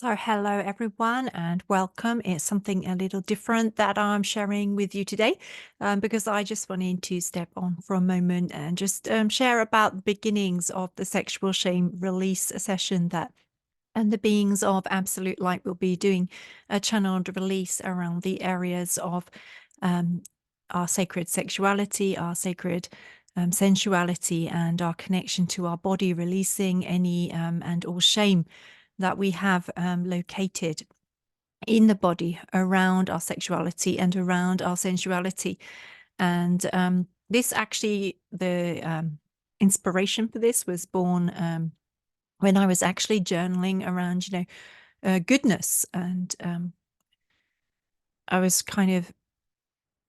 So hello everyone and welcome. It's something a little different that I'm sharing with you today because I just wanted to step on for a moment and just share about the beginnings of the sexual shame release session that and the beings of Absolute Light will be doing a channeled release around the areas of um, our sacred sexuality, our sacred sensuality, and our connection to our body, releasing any and all shame that we have located in the body around our sexuality and around our sensuality. And this actually, the inspiration for this was born when I was actually journaling around, goodness. And I was kind of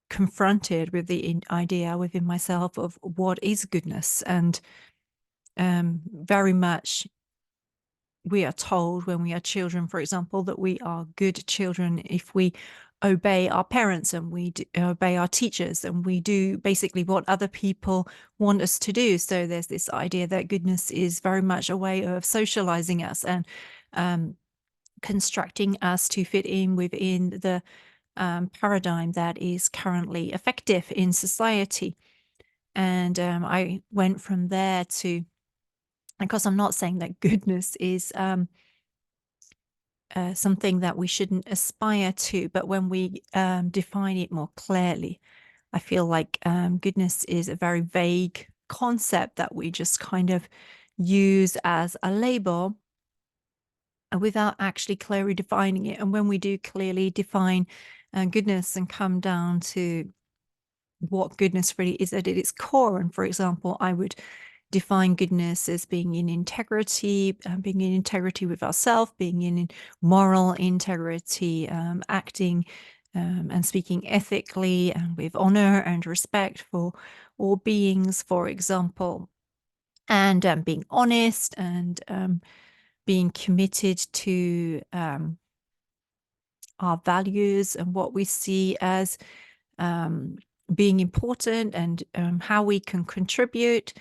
confronted with the idea within myself of what is goodness. And very much we are told when we are children, for example, that we are good children if we obey our parents and we obey our teachers and we do basically what other people want us to do. So there's this idea that goodness is very much a way of socializing us and constructing us to fit in within the paradigm that is currently effective in society. And I went from there to, because I'm not saying that goodness is something that we shouldn't aspire to, but when we define it more clearly, I feel like goodness is a very vague concept that we just kind of use as a label without actually clearly defining it. And when we do clearly define goodness and come down to what goodness really is at its core, and for example, I would define goodness as being in integrity, being in integrity with ourselves, being in moral integrity, acting and speaking ethically and with honor and respect for all beings, for example, and being honest and being committed to our values and what we see as being important, and how we can contribute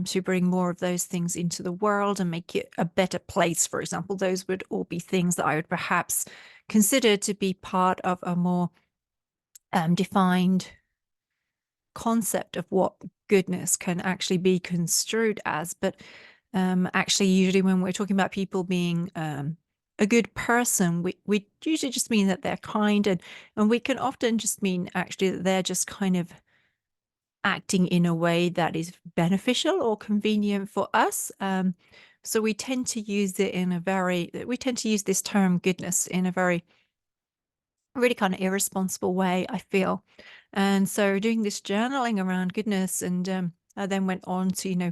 to bring more of those things into the world and make it a better place. For example, those would all be things that I would perhaps consider to be part of a more defined concept of what goodness can actually be construed as. But actually, usually when we're talking about people being a good person, we usually just mean that they're kind, and we can often just mean actually that they're just kind of acting in a way that is beneficial or convenient for us. So we tend to use this term goodness in a very really kind of irresponsible way, I feel. And so doing this journaling around goodness, and I then went on to,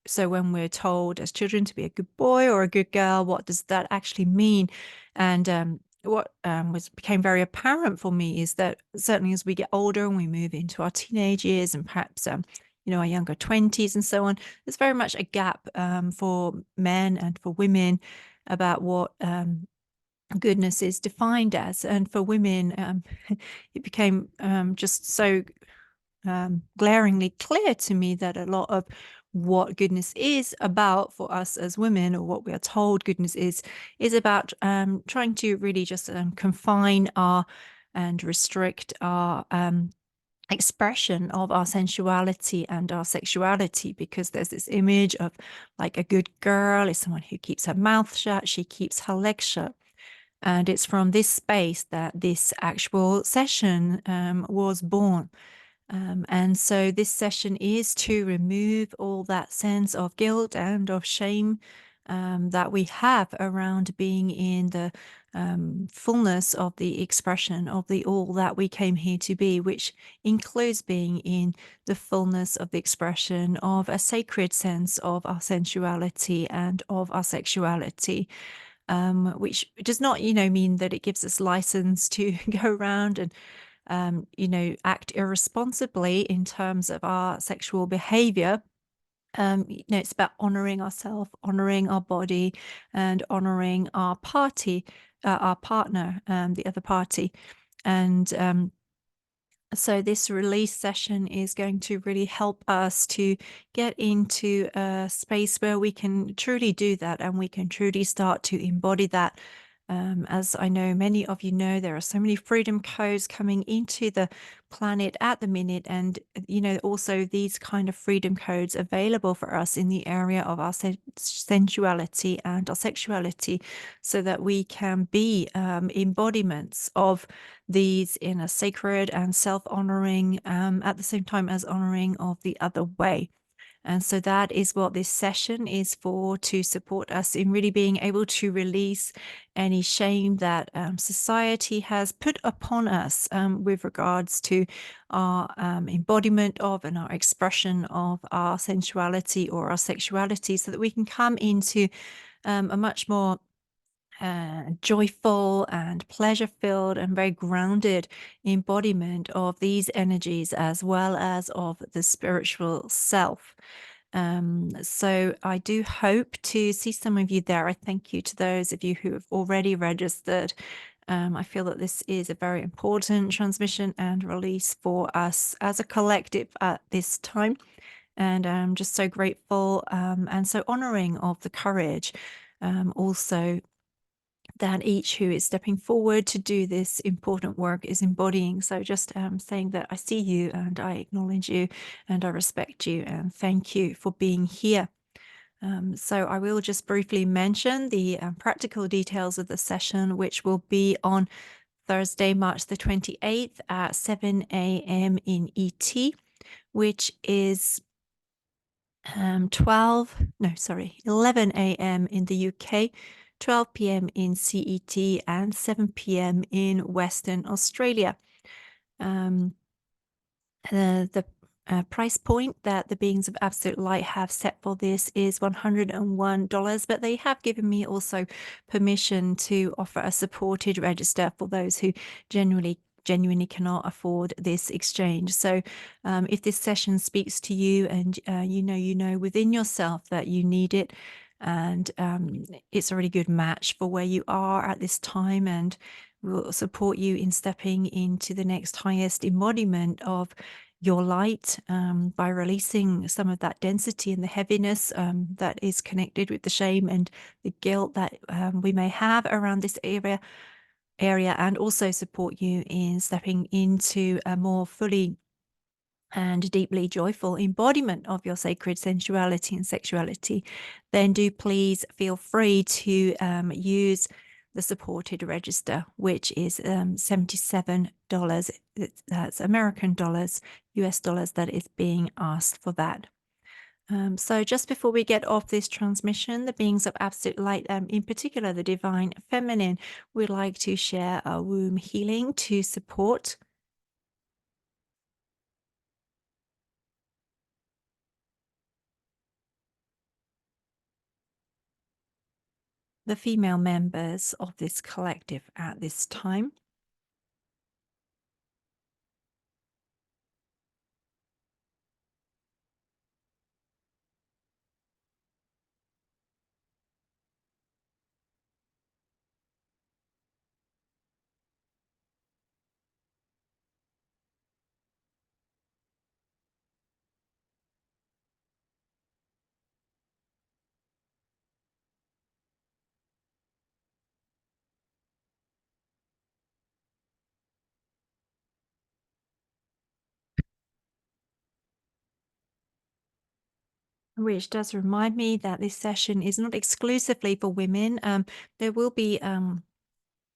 so when we're told as children to be a good boy or a good girl, what does that actually mean? And what became very apparent for me is that certainly as we get older and we move into our teenage years and perhaps our younger 20s and so on, there's very much a gap for men and for women about what goodness is defined as. And for women, it became just so glaringly clear to me that a lot of what goodness is about for us as women, or what we are told goodness is about trying to really just confine our and restrict our expression of our sensuality and our sexuality, because there's this image of like a good girl is someone who keeps her mouth shut, she keeps her legs shut. And it's from this space that this actual session was born. And so this session is to remove all that sense of guilt and of shame that we have around being in the fullness of the expression of the all that we came here to be, which includes being in the fullness of the expression of a sacred sense of our sensuality and of our sexuality. Which does not, mean that it gives us license to go around and act irresponsibly in terms of our sexual behavior. It's about honoring ourselves, honoring our body, and honoring our partner, the other party. And So this release session is going to really help us to get into a space where we can truly do that and we can truly start to embody that. As I know many of you know, there are so many freedom codes coming into the planet at the minute, and also these kind of freedom codes available for us in the area of our sensuality and our sexuality, so that we can be embodiments of these in a sacred and self-honoring, at the same time as honoring of the other way. And so that is what this session is for, to support us in really being able to release any shame that society has put upon us with regards to our embodiment of and our expression of our sensuality or our sexuality, so that we can come into a much more joyful and pleasure filled and very grounded embodiment of these energies, as well as of the spiritual self. So I do hope to see some of you there. I thank you to those of you who have already registered. I feel that this is a very important transmission and release for us as a collective at this time. And I'm just so grateful and so honoring of the courage also that each who is stepping forward to do this important work is embodying. So just saying that I see you and I acknowledge you and I respect you and thank you for being here. So I will just briefly mention the practical details of the session, which will be on Thursday, March the 28th at 7 a.m. in ET, which is 11 a.m. in the UK, 12 p.m. in CET, and 7 p.m. in Western Australia. The price point that the Beings of Absolute Light have set for this is $101, but they have given me also permission to offer a supported register for those who genuinely cannot afford this exchange. So if this session speaks to you and you know within yourself that you need it, and it's a really good match for where you are at this time, and will support you in stepping into the next highest embodiment of your light, by releasing some of that density and the heaviness that is connected with the shame and the guilt that we may have around this area, and also support you in stepping into a more fully and deeply joyful embodiment of your sacred sensuality and sexuality, then do please feel free to use the supported register, which is $77. That's American dollars, US dollars, that is being asked for that. So just before we get off this transmission, the Beings of Absolute Light, in particular the Divine Feminine, would like to share a womb healing to support the female members of this collective at this time. Which does remind me that this session is not exclusively for women. There will be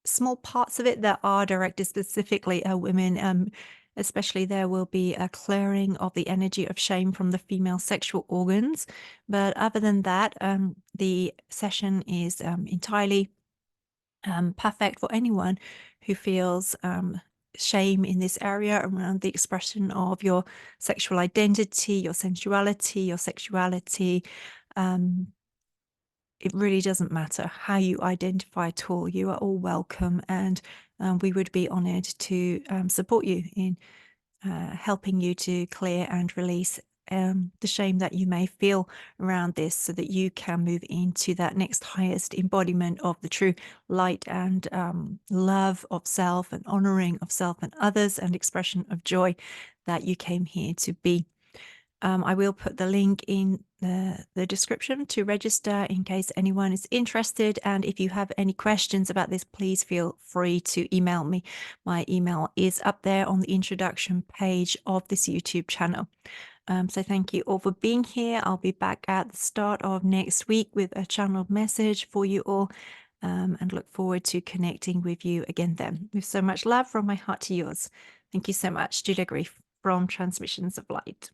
small parts of it that are directed specifically at women. Especially there will be a clearing of the energy of shame from the female sexual organs. But other than that, the session is entirely perfect for anyone who feels shame in this area around the expression of your sexual identity, your sensuality, your sexuality. It really doesn't matter how you identify at all. You are all welcome, and we would be honored to support you in helping you to clear and release the shame that you may feel around this, so that you can move into that next highest embodiment of the true light and love of self and honoring of self and others and expression of joy that you came here to be. I will put the link in the description to register in case anyone is interested. And if you have any questions about this, please feel free to email me. My email is up there on the introduction page of this YouTube channel. So thank you all for being here. I'll be back at the start of next week with a channeled message for you all, and look forward to connecting with you again then. With so much love from my heart to yours. Thank you so much. Julia Grief from Transmissions of Light.